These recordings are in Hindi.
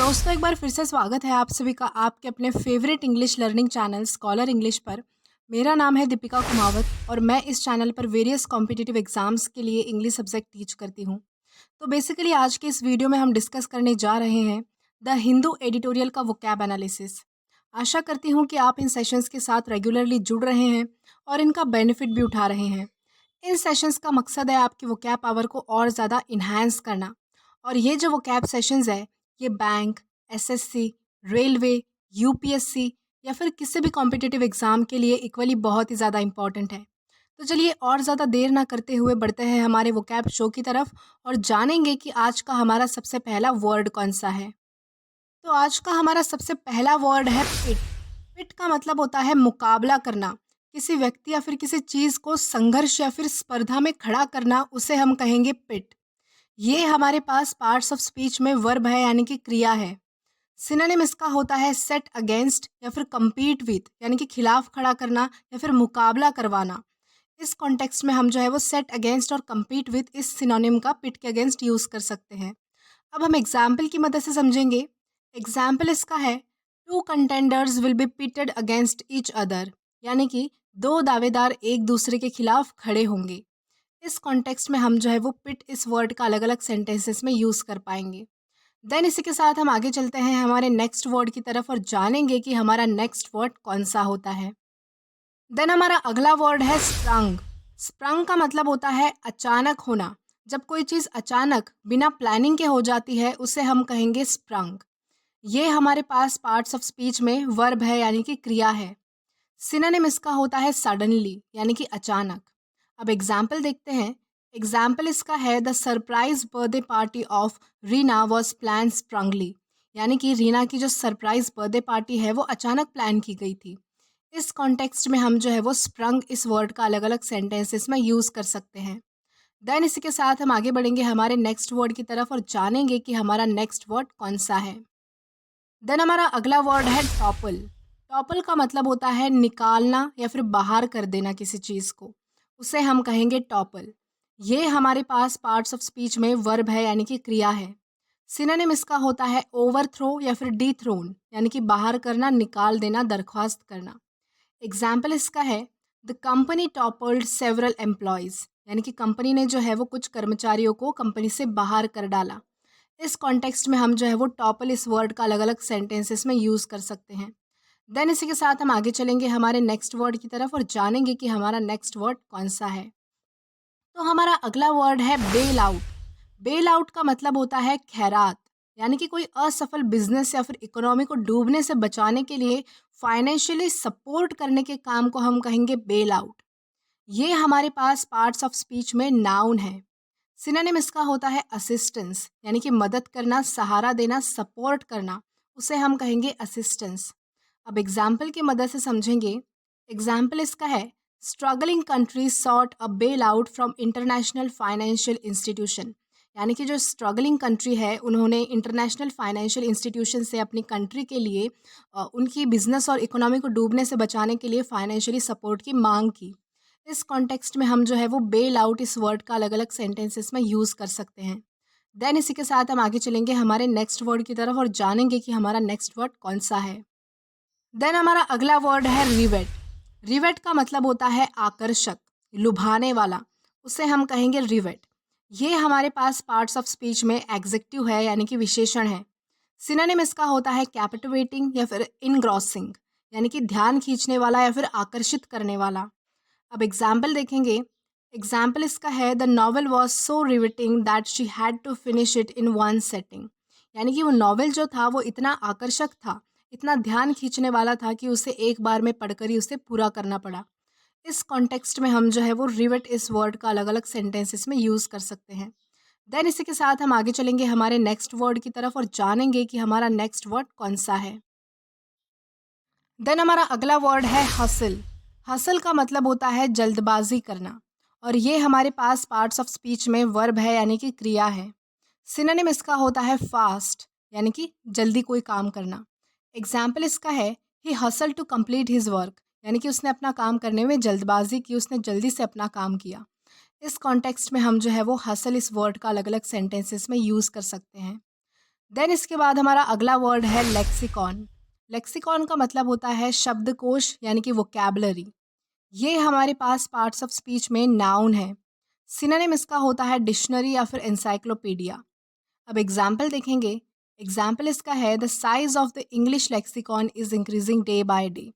दोस्तों, एक बार फिर से स्वागत है आप सभी का आपके अपने favourite English learning channel scholar English पर। मेरा नाम है दीपिका कुमावत और मैं इस चैनल पर वेरियस कॉम्पिटिटिव एग्जाम्स के लिए इंग्लिश सब्जेक्ट टीच करती हूँ। तो बेसिकली आज के इस वीडियो में हम डिस्कस करने जा रहे हैं द हिंदू एडिटोरियल का वोकैब एनालिसिस। आशा करती हूँ कि आप इन सेशंस के साथ रेगुलरली जुड़ रहे हैं और इनका बेनिफिट भी उठा रहे हैं। इन सेशंस का मकसद है आपकी वोकैब पावर को और ज़्यादा इन्हांस करना। और ये जो वोकैब सेशंस है, ये बैंक, एसएससी, रेलवे, यूपीएससी या फिर किसी भी कॉम्पिटिटिव एग्ज़ाम के लिए इक्वली बहुत ही ज़्यादा इम्पॉर्टेंट है। तो चलिए और ज़्यादा देर ना करते हुए बढ़ते हैं हमारे वोकैब शो की तरफ और जानेंगे कि आज का हमारा सबसे पहला वर्ड कौन सा है। तो आज का हमारा सबसे पहला वर्ड है पिट। पिट का मतलब होता है मुकाबला करना। किसी व्यक्ति या फिर किसी चीज़ को संघर्ष या फिर स्पर्धा में खड़ा करना, उसे हम कहेंगे पिट। ये हमारे पास पार्ट्स ऑफ स्पीच में वर्ब है, यानी कि क्रिया है। सिनोनिम इसका होता है सेट अगेंस्ट या फिर compete विथ, यानी कि खिलाफ खड़ा करना या फिर मुकाबला करवाना। इस कॉन्टेक्स्ट में हम जो है वो सेट अगेंस्ट और compete विथ इस सिनोनिम का पिट के अगेंस्ट यूज़ कर सकते हैं। अब हम एग्जाम्पल की मदद से समझेंगे। एग्जाम्पल इसका है two contenders will be pitted against each other, यानी कि दो दावेदार एक दूसरे के खिलाफ खड़े होंगे। इस कॉन्टेक्स्ट में हम जो है वो पिट इस वर्ड का अलग अलग सेंटेंसेस में यूज़ कर पाएंगे। देन इसी के साथ हम आगे चलते हैं हमारे नेक्स्ट वर्ड की तरफ और जानेंगे कि हमारा नेक्स्ट वर्ड कौन सा होता है। देन हमारा अगला वर्ड है स्प्रंग। स्प्रंग का मतलब होता है अचानक होना। जब कोई चीज़ अचानक बिना प्लानिंग के हो जाती है, उसे हम कहेंगे स्प्रंग। ये हमारे पास पार्ट्स ऑफ स्पीच में वर्ब है, यानी कि क्रिया है। सिनोनिम इसका होता है सडनली, यानी कि अचानक। अब एग्जाम्पल देखते हैं। एग्जाम्पल इसका है the surprise birthday party of Reena was plan स्प्रंगली, यानी कि रीना की जो सरप्राइज बर्थडे पार्टी है वो अचानक प्लान की गई थी। इस कॉन्टेक्स्ट में हम जो है वो स्प्रंग इस वर्ड का अलग अलग सेंटेंसेस में यूज़ कर सकते हैं। देन इसी के साथ हम आगे बढ़ेंगे हमारे नेक्स्ट वर्ड की तरफ और जानेंगे कि हमारा नेक्स्ट वर्ड कौन सा है। देन हमारा अगला वर्ड है टॉपल। टॉपल का मतलब होता है निकालना या फिर बाहर कर देना किसी चीज़ को, उसे हम कहेंगे टॉपल। ये हमारे पास पार्ट्स ऑफ स्पीच में वर्ब है, यानी कि क्रिया है। सिनोनिम इसका होता है ओवरथ्रो या फिर डीथ्रोन, यानी कि बाहर करना, निकाल देना, दरख्वास्त करना। एग्जाम्पल इसका है the company toppled several employees, यानी कि कंपनी ने जो है वो कुछ कर्मचारियों को कंपनी से बाहर कर डाला। इस कॉन्टेक्स्ट में हम जो है वो टॉपल इस वर्ड का अलग अलग सेंटेंसेस में यूज़ कर सकते हैं। देन इसी के साथ हम आगे चलेंगे हमारे नेक्स्ट वर्ड की तरफ और जानेंगे कि हमारा नेक्स्ट वर्ड कौन सा है। तो हमारा अगला वर्ड है बेल आउट। बेल आउट का मतलब होता है खैरात, यानी कि कोई असफल बिजनेस या फिर इकोनॉमी को डूबने से बचाने के लिए फाइनेंशियली सपोर्ट करने के काम को हम कहेंगे बेल आउट। ये हमारे पास पार्ट्स ऑफ स्पीच में नाउन है। सिनोनिम इसका होता है असिस्टेंस, यानी कि मदद करना, सहारा देना, सपोर्ट करना, उसे हम कहेंगे असिस्टेंस। अब एग्जाम्पल की मदद से समझेंगे। एग्जाम्पल इसका है struggling countries sought a bailout from international financial institution, यानी कि जो स्ट्रगलिंग कंट्री है उन्होंने इंटरनेशनल फाइनेंशियल इंस्टीट्यूशन से अपनी कंट्री के लिए उनकी बिजनेस और इकोनॉमी को डूबने से बचाने के लिए फाइनेंशियली सपोर्ट की मांग की। इस कॉन्टेक्स्ट में हम जो है वो बेल आउट इस वर्ड का अलग अलग सेंटेंसेस में यूज़ कर सकते हैं। देन इसी के साथ हम आगे चलेंगे हमारे नेक्स्ट वर्ड की तरफ और जानेंगे कि हमारा नेक्स्ट वर्ड कौन सा है। देन हमारा अगला वर्ड है रिवेट। रिवेट का मतलब होता है आकर्षक, लुभाने वाला, उसे हम कहेंगे रिवेट। ये हमारे पास पार्ट्स ऑफ स्पीच में एग्जेक्टिव है, यानी कि विशेषण है। सिनोनिम इसका होता है कैप्टिवेटिंग या फिर इनग्रॉसिंग, यानी कि ध्यान खींचने वाला या फिर आकर्षित करने वाला। अब एग्जाम्पल देखेंगे। एग्जाम्पल इसका है the novel was so riveting that she had to finish it in one sitting, यानी कि वो नॉवल जो था वो इतना आकर्षक था, इतना ध्यान खींचने वाला था कि उसे एक बार में पढ़कर ही उसे पूरा करना पड़ा। इस कॉन्टेक्स्ट में हम जो है वो रिवेट इस वर्ड का अलग अलग सेंटेंसेस में यूज़ कर सकते हैं। देन इसी के साथ हम आगे चलेंगे हमारे नेक्स्ट वर्ड की तरफ और जानेंगे कि हमारा नेक्स्ट वर्ड कौन सा है। देन हमारा अगला वर्ड है हसल। हसल का मतलब होता है जल्दबाजी करना और ये हमारे पास पार्ट्स ऑफ स्पीच में वर्ब है, यानी कि क्रिया है। सिनोनिम इसका होता है फास्ट, यानी कि जल्दी कोई काम करना। एग्जाम्पल इसका है he hustle to complete his work, यानी कि उसने अपना काम करने में जल्दबाजी की, उसने जल्दी से अपना काम किया। इस कॉन्टेक्स्ट में हम जो है वो हसल इस वर्ड का अलग अलग सेंटेंसेस में यूज़ कर सकते हैं। देन इसके बाद हमारा अगला वर्ड है लेक्सिकॉन। लेक्सिकॉन का मतलब होता है शब्दकोश यानी कि वोकैबुलरी। ये हमारे पास पार्ट्स ऑफ स्पीच में नाउन है। सिनोनिम इसका होता है डिक्शनरी या फिर एनसाइक्लोपीडिया। अब एग्जाम्पल देखेंगे। एग्जाम्पल इसका है the size of the English lexicon is increasing day by day.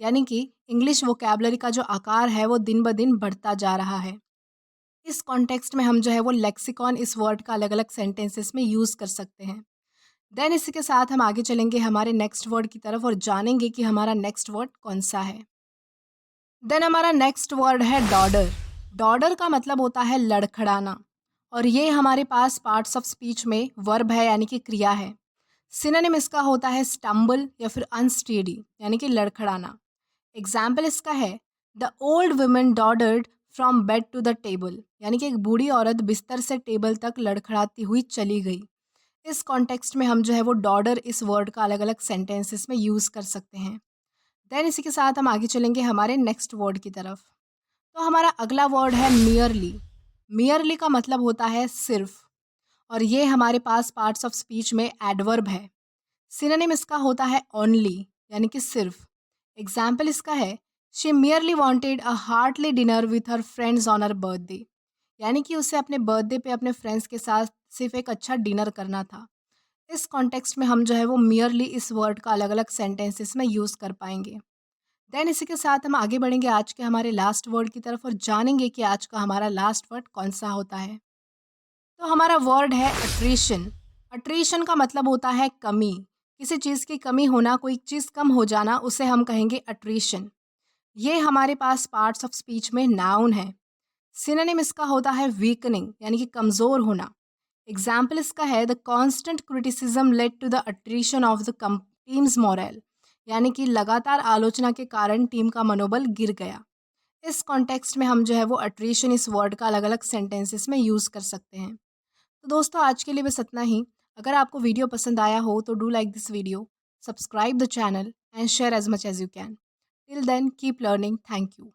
यानी कि इंग्लिश वोकैबुलरी का जो आकार है वो दिन ब दिन बढ़ता जा रहा है। इस कॉन्टेक्स्ट में हम जो है वो लेक्सिकॉन इस वर्ड का अलग अलग सेंटेंसेस में यूज़ कर सकते हैं। देन इसी के साथ हम आगे चलेंगे हमारे नेक्स्ट वर्ड की तरफ और जानेंगे कि हमारा नेक्स्ट वर्ड कौन सा है। देन हमारा नेक्स्ट वर्ड है डॉडर। डॉडर का मतलब होता है लड़खड़ाना और ये हमारे पास पार्ट्स ऑफ स्पीच में वर्ब है यानी कि क्रिया है। सिनोनिम इसका होता है स्टम्बल या फिर अनस्टेडी यानी कि लड़खड़ाना। एग्जाम्पल इसका है the old women doddered from bed to the table. यानी कि एक बूढ़ी औरत बिस्तर से टेबल तक लड़खड़ाती हुई चली गई। इस कॉन्टेक्स्ट में हम जो है वो डॉडर इस वर्ड का अलग अलग सेंटेंसेस में यूज़ कर सकते हैं। देन इसी के साथ हम आगे चलेंगे हमारे नेक्स्ट वर्ड की तरफ। तो हमारा अगला वर्ड है मियरली। मियरली का मतलब होता है सिर्फ और ये हमारे पास पार्ट्स ऑफ स्पीच में एडवर्ब है। सिनोनिम इसका होता है ओनली यानी कि सिर्फ। एग्जाम्पल इसका है she merely wanted a hearty dinner with her friends on her birthday. यानी कि उसे अपने बर्थडे पे अपने फ्रेंड्स के साथ सिर्फ एक अच्छा डिनर करना था। इस कॉन्टेक्स्ट में हम जो है वो मियरली इस वर्ड का अलग अलग सेंटेंसेस में यूज़ कर पाएंगे। देन इसी के साथ हम आगे बढ़ेंगे आज के हमारे लास्ट वर्ड की तरफ और जानेंगे कि आज का हमारा लास्ट वर्ड कौन सा होता है। तो हमारा वर्ड है अट्रीशन। अट्रीशन का मतलब होता है कमी। किसी चीज़ की कमी होना, कोई चीज़ कम हो जाना, उसे हम कहेंगे अट्रीशन। ये हमारे पास पार्ट्स ऑफ स्पीच में नाउन है। सिनोनिम इसका होता है वीकनिंग यानी कि कमज़ोर होना। एग्जाम्पल इसका है the constant criticism led to the attrition of the team's morale. यानी कि लगातार आलोचना के कारण टीम का मनोबल गिर गया। इस कॉन्टेक्स्ट में हम जो है वो अट्रीशन इस वर्ड का अलग अलग सेंटेंसेस में यूज़ कर सकते हैं। तो दोस्तों आज के लिए बस इतना ही। अगर आपको वीडियो पसंद आया हो तो do like this video, subscribe the channel and share as much as you can. Till then keep learning. Thank you.